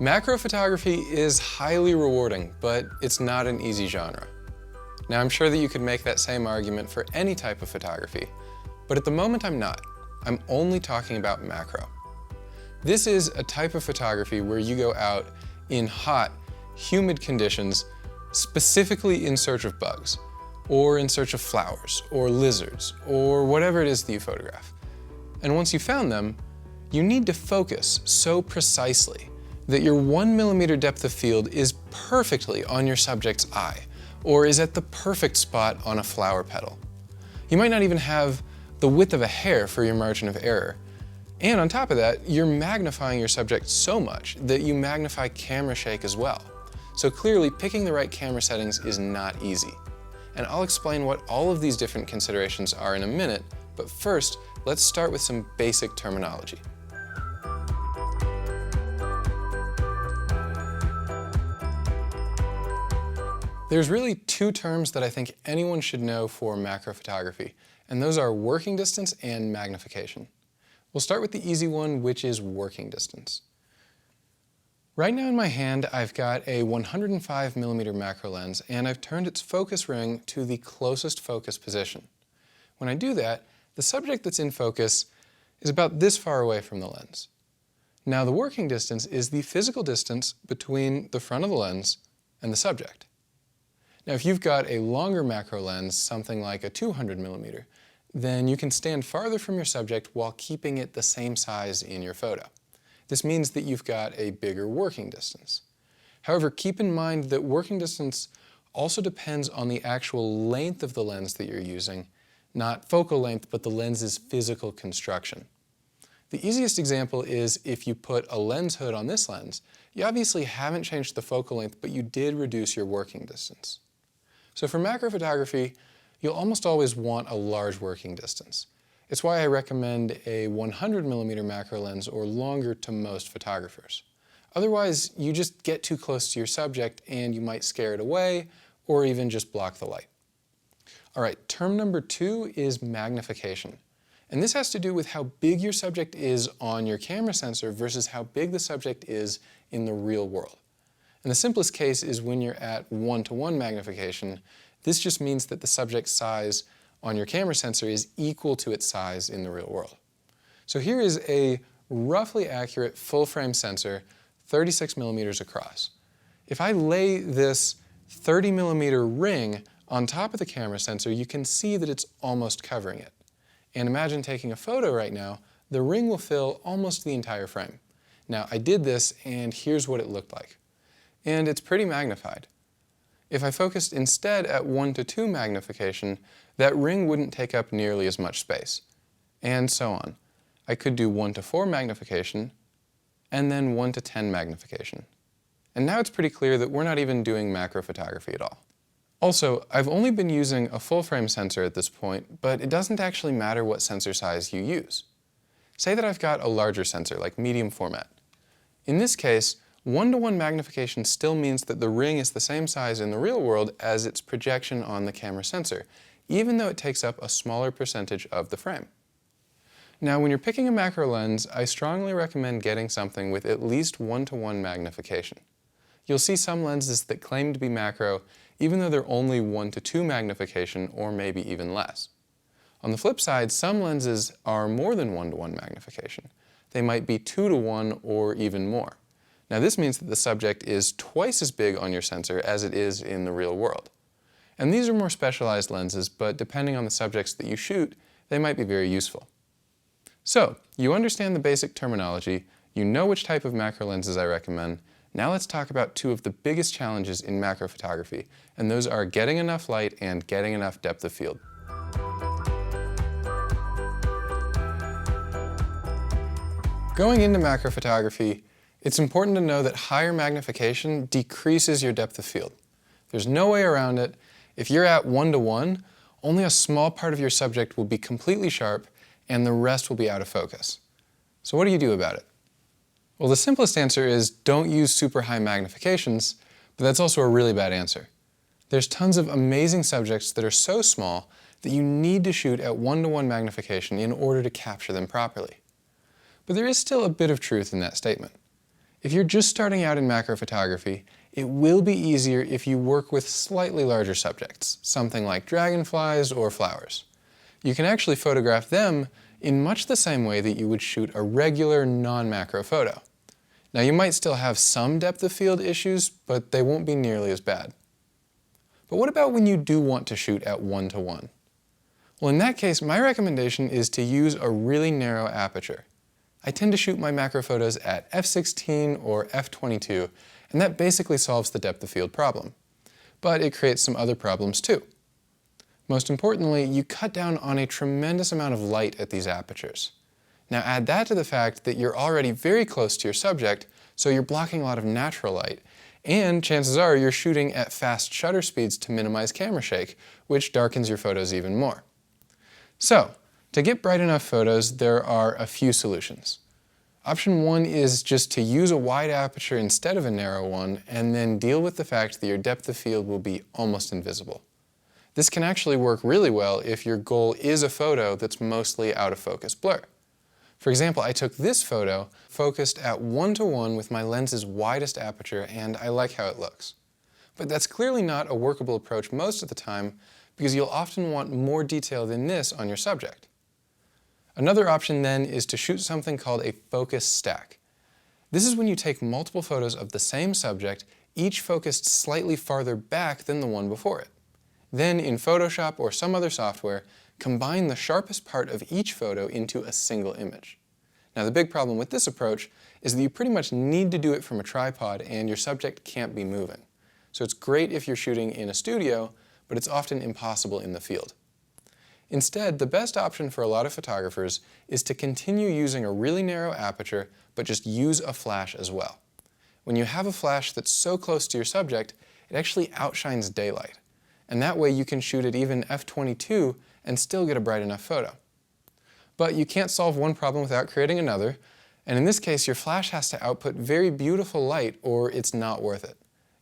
Macro photography is highly rewarding, but it's not an easy genre. Now, I'm sure that you could make that same argument for any type of photography, but at the moment I'm not. I'm only talking about macro. This is a type of photography where you go out in hot, humid conditions, specifically in search of bugs, or in search of flowers, or lizards, or whatever it is that you photograph. And once you found them, you need to focus so precisely that your 1mm depth of field is perfectly on your subject's eye, or is at the perfect spot on a flower petal. You might not even have the width of a hair for your margin of error. And on top of that, you're magnifying your subject so much that you magnify camera shake as well. So clearly, picking the right camera settings is not easy. And I'll explain what all of these different considerations are in a minute, but first, let's start with some basic terminology. There's really two terms that I think anyone should know for macro photography, and those are working distance and magnification. We'll start with the easy one, which is working distance. Right now in my hand, I've got a 105mm macro lens, and I've turned its focus ring to the closest focus position. When I do that, the subject that's in focus is about this far away from the lens. Now, the working distance is the physical distance between the front of the lens and the subject. Now, if you've got a longer macro lens, something like a 200mm, then you can stand farther from your subject while keeping it the same size in your photo. This means that you've got a bigger working distance. However, keep in mind that working distance also depends on the actual length of the lens that you're using, not focal length, but the lens's physical construction. The easiest example is if you put a lens hood on this lens, you obviously haven't changed the focal length, but you did reduce your working distance. So for macro photography, you'll almost always want a large working distance. It's why I recommend a 100mm macro lens or longer to most photographers. Otherwise, you just get too close to your subject and you might scare it away or even just block the light. All right, term number two is magnification. And this has to do with how big your subject is on your camera sensor versus how big the subject is in the real world. And the simplest case is when you're at 1:1 magnification. This just means that the subject's size on your camera sensor is equal to its size in the real world. So here is a roughly accurate full-frame sensor, 36mm across. If I lay this 30mm ring on top of the camera sensor, you can see that it's almost covering it. And imagine taking a photo right now, the ring will fill almost the entire frame. Now, I did this, and here's what it looked like. And it's pretty magnified. If I focused instead at 1:2 magnification, that ring wouldn't take up nearly as much space. And so on. I could do 1:4 magnification, and then 1:10 magnification. And now it's pretty clear that we're not even doing macro photography at all. Also, I've only been using a full-frame sensor at this point, but it doesn't actually matter what sensor size you use. Say that I've got a larger sensor, like medium format. In this case, 1:1 magnification still means that the ring is the same size in the real world as its projection on the camera sensor, even though it takes up a smaller percentage of the frame. Now, when you're picking a macro lens, I strongly recommend getting something with at least 1:1 magnification. You'll see some lenses that claim to be macro, even though they're only 1:2 magnification or maybe even less. On the flip side, some lenses are more than 1:1 magnification. They might be 2:1 or even more. Now, this means that the subject is twice as big on your sensor as it is in the real world. And these are more specialized lenses, but depending on the subjects that you shoot, they might be very useful. So, you understand the basic terminology, you know which type of macro lenses I recommend. Now let's talk about two of the biggest challenges in macro photography, and those are getting enough light and getting enough depth of field. Going into macro photography, it's important to know that higher magnification decreases your depth of field. There's no way around it. If you're at 1:1, only a small part of your subject will be completely sharp and the rest will be out of focus. So what do you do about it? Well, the simplest answer is don't use super high magnifications, but that's also a really bad answer. There's tons of amazing subjects that are so small that you need to shoot at 1:1 magnification in order to capture them properly. But there is still a bit of truth in that statement. If you're just starting out in macro photography, it will be easier if you work with slightly larger subjects, something like dragonflies or flowers. You can actually photograph them in much the same way that you would shoot a regular non-macro photo. Now you might still have some depth of field issues, but they won't be nearly as bad. But what about when you do want to shoot at 1:1? Well, in that case, my recommendation is to use a really narrow aperture. I tend to shoot my macro photos at f/16 or f/22, and that basically solves the depth of field problem. But it creates some other problems too. Most importantly, you cut down on a tremendous amount of light at these apertures. Now add that to the fact that you're already very close to your subject, so you're blocking a lot of natural light, and chances are you're shooting at fast shutter speeds to minimize camera shake, which darkens your photos even more. So, to get bright enough photos, there are a few solutions. Option 1 is just to use a wide aperture instead of a narrow one, and then deal with the fact that your depth of field will be almost invisible. This can actually work really well if your goal is a photo that's mostly out of focus blur. For example, I took this photo focused at 1:1 with my lens's widest aperture, and I like how it looks. But that's clearly not a workable approach most of the time, because you'll often want more detail than this on your subject. Another option then is to shoot something called a focus stack. This is when you take multiple photos of the same subject, each focused slightly farther back than the one before it. Then in Photoshop or some other software, combine the sharpest part of each photo into a single image. Now the big problem with this approach is that you pretty much need to do it from a tripod and your subject can't be moving. So it's great if you're shooting in a studio, but it's often impossible in the field. Instead, the best option for a lot of photographers is to continue using a really narrow aperture, but just use a flash as well. When you have a flash that's so close to your subject, it actually outshines daylight. And that way you can shoot at even f/22 and still get a bright enough photo. But you can't solve one problem without creating another, and in this case your flash has to output very beautiful light or it's not worth it.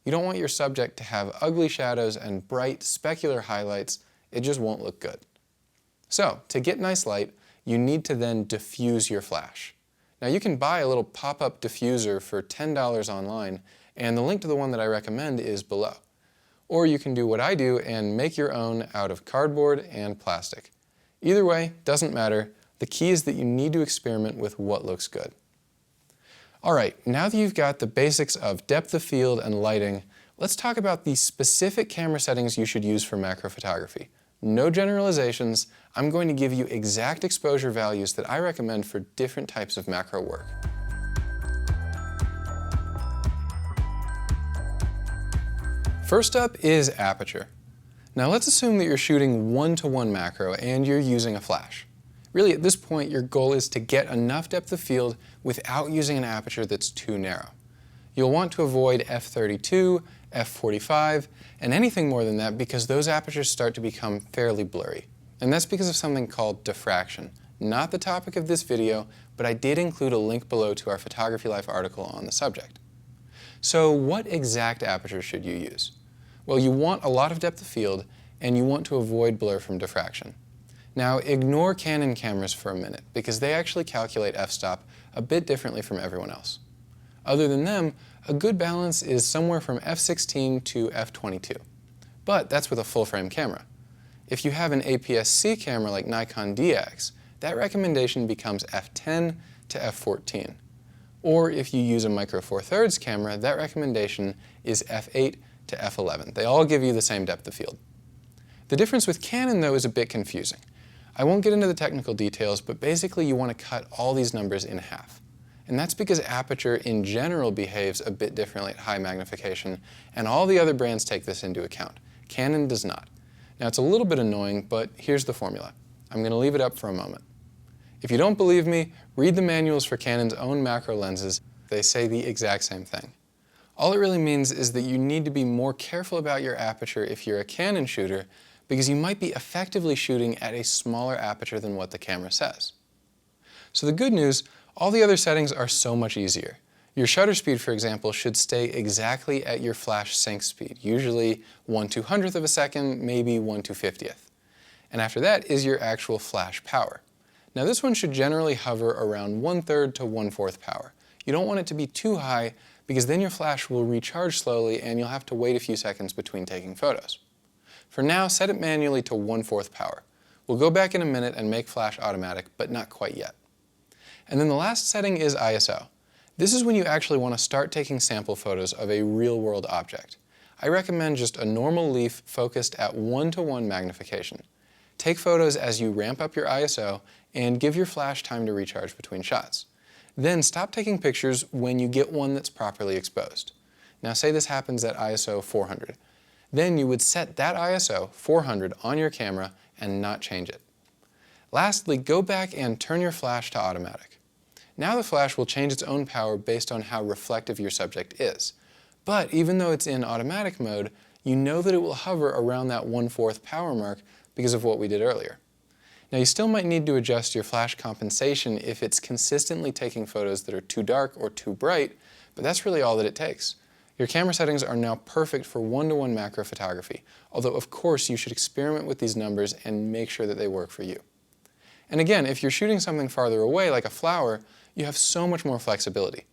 You don't want your subject to have ugly shadows and bright, specular highlights. It just won't look good. So, to get nice light, you need to then diffuse your flash. Now you can buy a little pop-up diffuser for $10 online, and the link to the one that I recommend is below. Or you can do what I do and make your own out of cardboard and plastic. Either way, doesn't matter. The key is that you need to experiment with what looks good. Alright, now that you've got the basics of depth of field and lighting, let's talk about the specific camera settings you should use for macro photography. No generalizations. I'm going to give you exact exposure values that I recommend for different types of macro work. First up is aperture. Now let's assume that you're shooting 1:1 macro and you're using a flash. Really at this point your goal is to get enough depth of field without using an aperture that's too narrow. You'll want to avoid f/32, f/45, and anything more than that because those apertures start to become fairly blurry. And that's because of something called diffraction. Not the topic of this video, but I did include a link below to our Photography Life article on the subject. So what exact aperture should you use? Well, you want a lot of depth of field and you want to avoid blur from diffraction. Now ignore Canon cameras for a minute because they actually calculate f-stop a bit differently from everyone else. Other than them, a good balance is somewhere from f/16 to f/22. But that's with a full-frame camera. If you have an APS-C camera like Nikon DX, that recommendation becomes f/10 to f/14. Or if you use a micro four thirds camera, that recommendation is f/8 to f/11. They all give you the same depth of field. The difference with Canon, though, is a bit confusing. I won't get into the technical details, but basically you want to cut all these numbers in half. And that's because aperture in general behaves a bit differently at high magnification, and all the other brands take this into account. Canon does not. Now it's a little bit annoying, but here's the formula. I'm going to leave it up for a moment. If you don't believe me, read the manuals for Canon's own macro lenses. They say the exact same thing. All it really means is that you need to be more careful about your aperture if you're a Canon shooter, because you might be effectively shooting at a smaller aperture than what the camera says. So the good news, all the other settings are so much easier. Your shutter speed, for example, should stay exactly at your flash sync speed, usually 1/200th of a second, maybe 1/250th. And after that is your actual flash power. Now this one should generally hover around 1/3 to 1/4 power. You don't want it to be too high because then your flash will recharge slowly and you'll have to wait a few seconds between taking photos. For now, set it manually to 1/4 power. We'll go back in a minute and make flash automatic, but not quite yet. And then the last setting is ISO. This is when you actually want to start taking sample photos of a real-world object. I recommend just a normal leaf focused at 1:1 magnification. Take photos as you ramp up your ISO and give your flash time to recharge between shots. Then stop taking pictures when you get one that's properly exposed. Now say this happens at ISO 400. Then you would set that ISO 400 on your camera and not change it. Lastly, go back and turn your flash to automatic. Now the flash will change its own power based on how reflective your subject is. But even though it's in automatic mode, you know that it will hover around that 1/4 power mark because of what we did earlier. Now you still might need to adjust your flash compensation if it's consistently taking photos that are too dark or too bright, but that's really all that it takes. Your camera settings are now perfect for 1:1 macro photography, although of course you should experiment with these numbers and make sure that they work for you. And again, if you're shooting something farther away like a flower, you have so much more flexibility.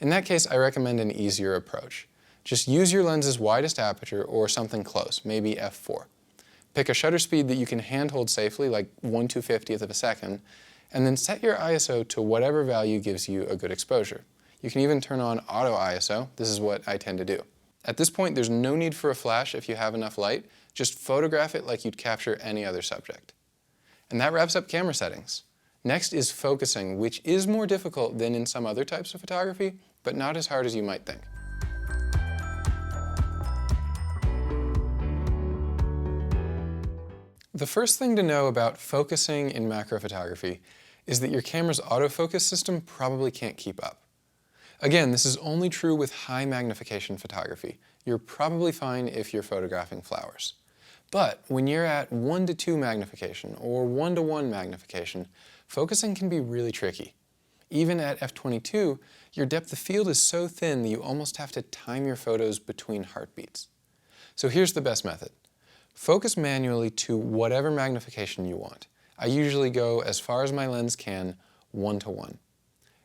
In that case, I recommend an easier approach. Just use your lens's widest aperture or something close, maybe f4. Pick a shutter speed that you can handhold safely, like 1/250th of a second, and then set your ISO to whatever value gives you a good exposure. You can even turn on auto ISO. This is what I tend to do. At this point, there's no need for a flash if you have enough light. Just photograph it like you'd capture any other subject. And that wraps up camera settings. Next is focusing, which is more difficult than in some other types of photography, but not as hard as you might think. The first thing to know about focusing in macro photography is that your camera's autofocus system probably can't keep up. Again, this is only true with high magnification photography. You're probably fine if you're photographing flowers. But when you're at 1:2 magnification or 1:1 magnification, focusing can be really tricky. Even at f22, your depth of field is so thin that you almost have to time your photos between heartbeats. So here's the best method. Focus manually to whatever magnification you want. I usually go as far as my lens can, 1:1.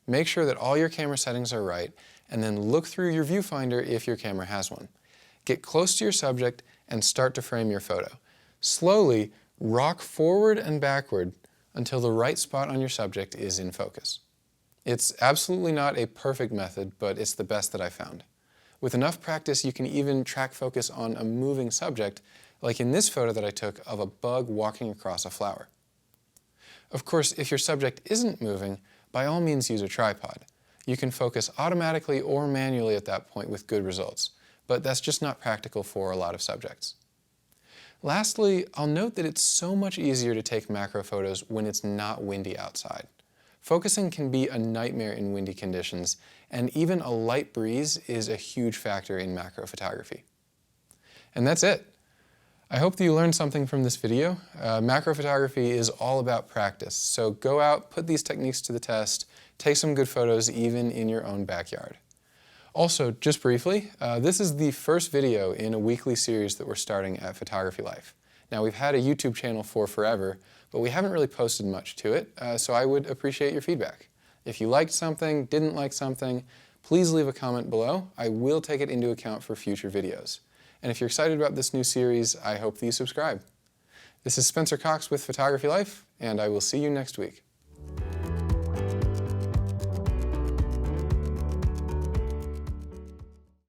Make sure that all your camera settings are right, and then look through your viewfinder if your camera has one. Get close to your subject and start to frame your photo. Slowly rock forward and backward until the right spot on your subject is in focus. It's absolutely not a perfect method, but it's the best that I found. With enough practice, you can even track focus on a moving subject, like in this photo that I took of a bug walking across a flower. Of course, if your subject isn't moving, by all means use a tripod. You can focus automatically or manually at that point with good results, but that's just not practical for a lot of subjects. Lastly, I'll note that it's so much easier to take macro photos when it's not windy outside. Focusing can be a nightmare in windy conditions, and even a light breeze is a huge factor in macro photography. And that's it. I hope that you learned something from this video. Macro photography is all about practice, so go out, put these techniques to the test, take some good photos even in your own backyard. Also, just briefly, this is the first video in a weekly series that we're starting at Photography Life. Now, we've had a YouTube channel for forever, but we haven't really posted much to it, so I would appreciate your feedback. If you liked something, didn't like something, please leave a comment below. I will take it into account for future videos. And if you're excited about this new series, I hope that you subscribe. This is Spencer Cox with Photography Life, and I will see you next week.